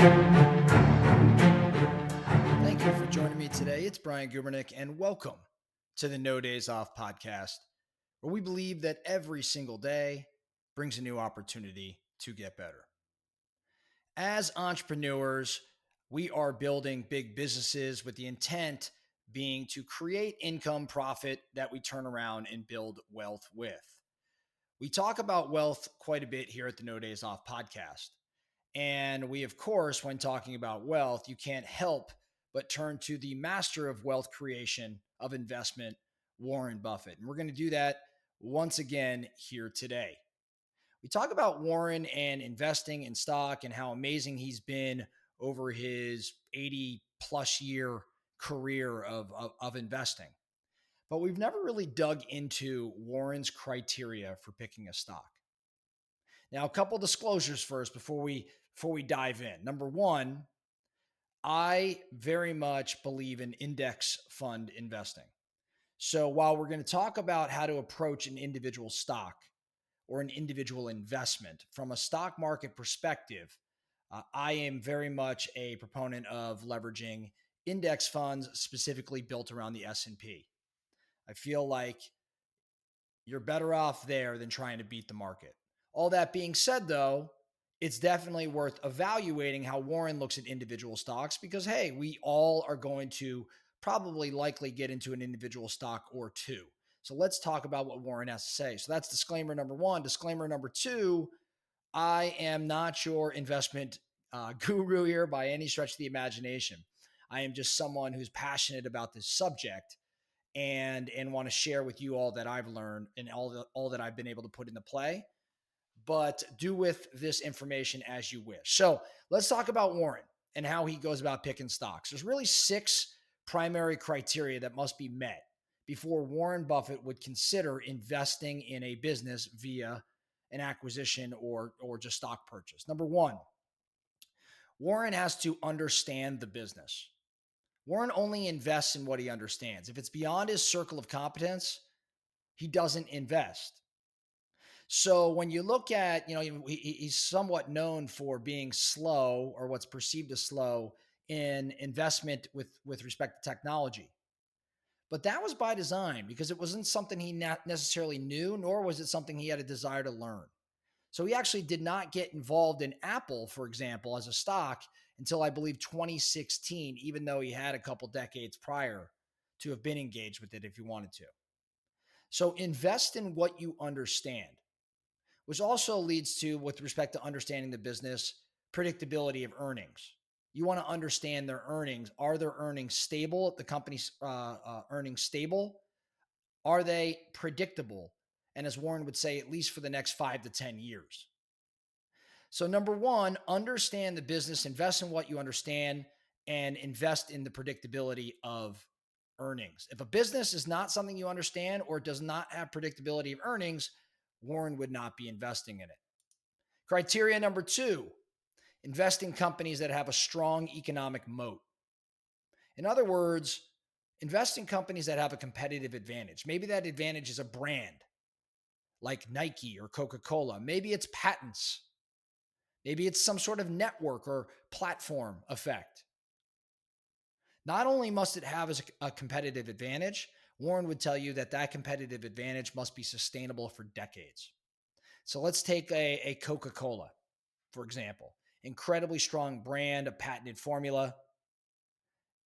Thank you for joining me today. It's Brian Gubernick, and welcome to the No Days Off podcast, where we believe that every single day brings a new opportunity to get better. As entrepreneurs, we are building big businesses with the intent being to create income, profit that we turn around and build wealth with. We talk about wealth quite a bit here at the No Days Off podcast. And we, of course, when talking about wealth, you can't help but turn to the master of wealth creation, of investment, Warren Buffett. And we're going to do that once again here today. We talk about Warren and investing in stock and how amazing he's been over his 80 plus year career of investing. But we've never really dug into Warren's criteria for picking a stock. Now, a couple disclosures first before we dive in. Number one, I very much believe in index fund investing. So while we're going to talk about how to approach an individual stock or an individual investment from a stock market perspective, I am very much a proponent of leveraging index funds specifically built around the S&P. I feel like you're better off there than trying to beat the market. All that being said, though, it's definitely worth evaluating how Warren looks at individual stocks because, hey, we all are going to probably likely get into an individual stock or two. So let's talk about what Warren has to say. So that's disclaimer number one. Disclaimer number two, I am not your investment guru here by any stretch of the imagination. I am just someone who's passionate about this subject and want to share with you all that I've learned and all that I've been able to put into play. But do with this information as you wish. So let's talk about Warren and how he goes about picking stocks. There's really 6 primary criteria that must be met before Warren Buffett would consider investing in a business via an acquisition or just stock purchase. Number one, Warren has to understand the business. Warren only invests in what he understands. If it's beyond his circle of competence, he doesn't invest. So when you look at, he's somewhat known for being slow or what's perceived as slow in investment with respect to technology. But that was by design because it wasn't something he necessarily knew, nor was it something he had a desire to learn. So he actually did not get involved in Apple, for example, as a stock until I believe 2016, even though he had a couple decades prior to have been engaged with it if he wanted to. So invest in what you understand, which also leads to, with respect to understanding the business, predictability of earnings. You want to understand their earnings. Are their earnings stable? The company's earnings stable? Are they predictable? And as Warren would say, at least for the next 5 to 10 years. So number one, understand the business, invest in what you understand, and invest in the predictability of earnings. If a business is not something you understand or does not have predictability of earnings, Warren would not be investing in it. Criteria number two, invest in companies that have a strong economic moat. In other words, invest in companies that have a competitive advantage. Maybe that advantage is a brand like Nike or Coca-Cola. Maybe it's patents. Maybe it's some sort of network or platform effect. Not only must it have a competitive advantage, Warren would tell you that that competitive advantage must be sustainable for decades. So let's take a Coca-Cola, for example. Incredibly strong brand, a patented formula.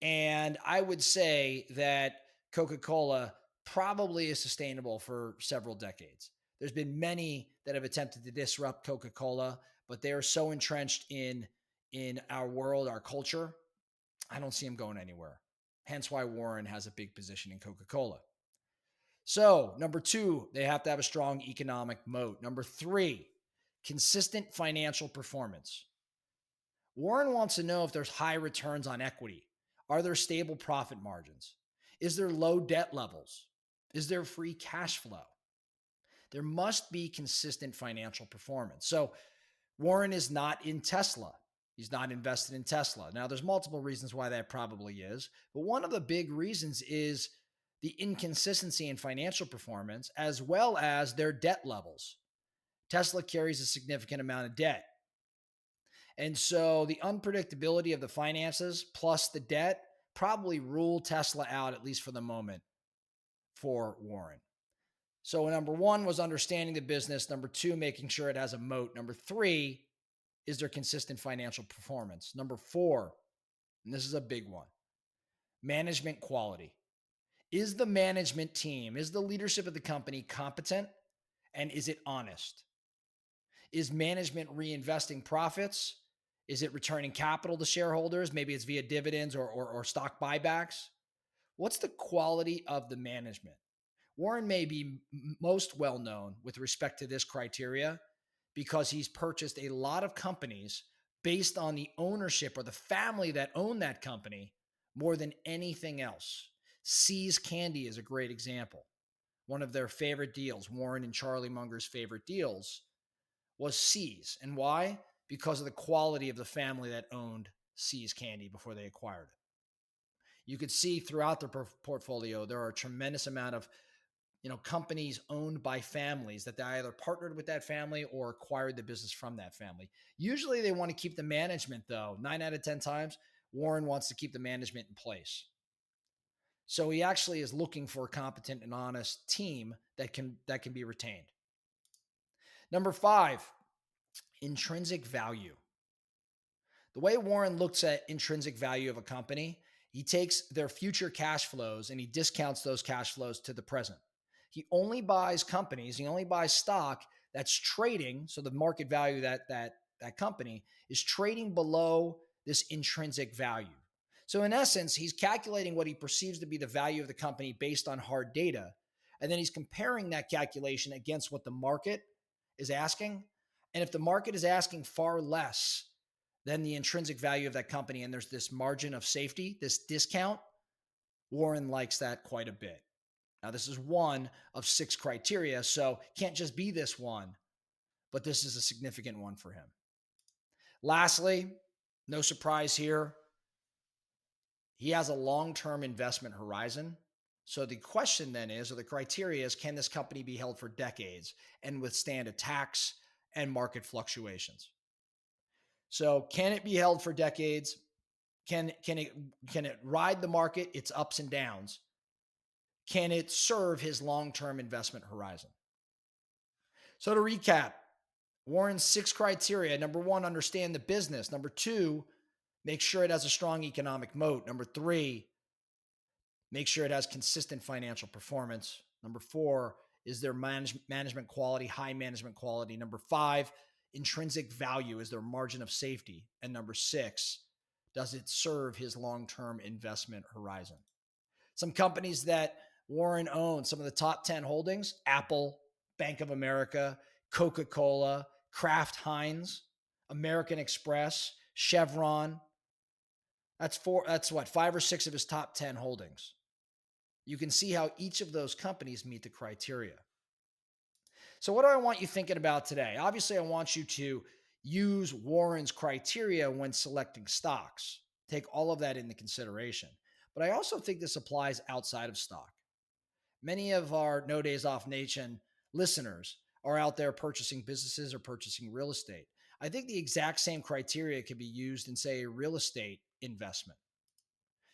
And I would say that Coca-Cola probably is sustainable for several decades. There's been many that have attempted to disrupt Coca-Cola, but they are so entrenched in our world, our culture, I don't see them going anywhere. Hence why Warren has a big position in Coca-Cola. So, number two, they have to have a strong economic moat. Number three, consistent financial performance. Warren wants to know if there's high returns on equity. Are there stable profit margins? Is there low debt levels? Is there free cash flow? There must be consistent financial performance. So, Warren is not in Tesla. He's not invested in Tesla. Now, there's multiple reasons why that probably is, but one of the big reasons is the inconsistency in financial performance as well as their debt levels. Tesla carries a significant amount of debt. And so the unpredictability of the finances plus the debt probably ruled Tesla out, at least for the moment, for Warren. So number one was understanding the business. Number two, making sure it has a moat. Number three, is there consistent financial performance? Number four, and this is a big one, management quality. Is the management team, is the leadership of the company competent, and is it honest? Is management reinvesting profits? Is it returning capital to shareholders? Maybe it's via dividends or stock buybacks. What's the quality of the management? Warren may be most well known with respect to this criteria because he's purchased a lot of companies based on the ownership or the family that owned that company more than anything else. See's Candy is a great example. One of their favorite deals, Warren and Charlie Munger's favorite deals, was See's. And why? Because of the quality of the family that owned See's Candy before they acquired it. You could see throughout their portfolio, there are a tremendous amount of companies owned by families that they either partnered with that family or acquired the business from that family. Usually they want to keep the management, though. 9 out of 10 times, Warren wants to keep the management in place. So he actually is looking for a competent and honest team that can be retained. Number 5, intrinsic value. The way Warren looks at intrinsic value of a company, he takes their future cash flows and he discounts those cash flows to the present. He only buys companies, he only buys stock that's trading. So the market value that company is trading below this intrinsic value. So in essence, he's calculating what he perceives to be the value of the company based on hard data. And then he's comparing that calculation against what the market is asking. And if the market is asking far less than the intrinsic value of that company, and there's this margin of safety, this discount, Warren likes that quite a bit. Now, this is one of 6 criteria, so can't just be this one, but this is a significant one for him. Lastly, no surprise here, he has a long-term investment horizon. So the question then is, or the criteria is, can this company be held for decades and withstand attacks and market fluctuations? So can it be held for decades? Can it ride the market, its ups and downs? Can it serve his long-term investment horizon? So to recap, Warren's 6 criteria. Number 1, understand the business. Number 2, make sure it has a strong economic moat. Number 3, make sure it has consistent financial performance. Number 4, is there management quality, high management quality. Number 5, intrinsic value, is there margin of safety. And number 6, does it serve his long-term investment horizon? Some companies that Warren owns, some of the top 10 holdings: Apple, Bank of America, Coca-Cola, Kraft Heinz, American Express, Chevron. That's 5 or 6 of his top 10 holdings. You can see how each of those companies meet the criteria. So what do I want you thinking about today? Obviously, I want you to use Warren's criteria when selecting stocks. Take all of that into consideration. But I also think this applies outside of stock. Many of our No Days Off Nation listeners are out there purchasing businesses or purchasing real estate. I think the exact same criteria can be used in, say, a real estate investment.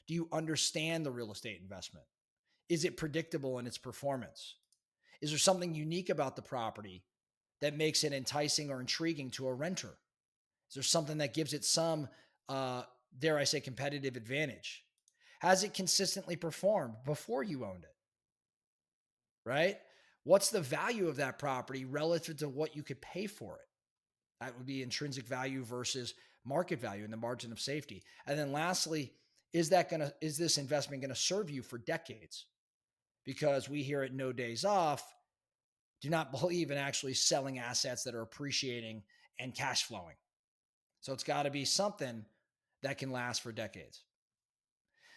Do you understand the real estate investment? Is it predictable in its performance? Is there something unique about the property that makes it enticing or intriguing to a renter? Is there something that gives it some, dare I say, competitive advantage? Has it consistently performed before you owned it? Right? What's the value of that property relative to what you could pay for it? That would be intrinsic value versus market value and the margin of safety. And then lastly, is this investment going to serve you for decades? Because we here at No Days Off do not believe in actually selling assets that are appreciating and cash flowing. So it's got to be something that can last for decades.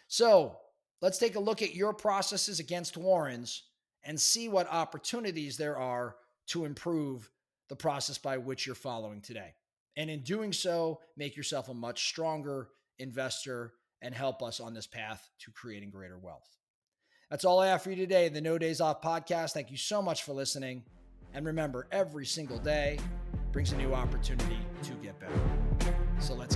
So let's take a look at your processes against Warren's and see what opportunities there are to improve the process by which you're following today. And in doing so, make yourself a much stronger investor and help us on this path to creating greater wealth. That's all I have for you today in the No Days Off podcast. Thank you so much for listening. And remember, every single day brings a new opportunity to get better. So let's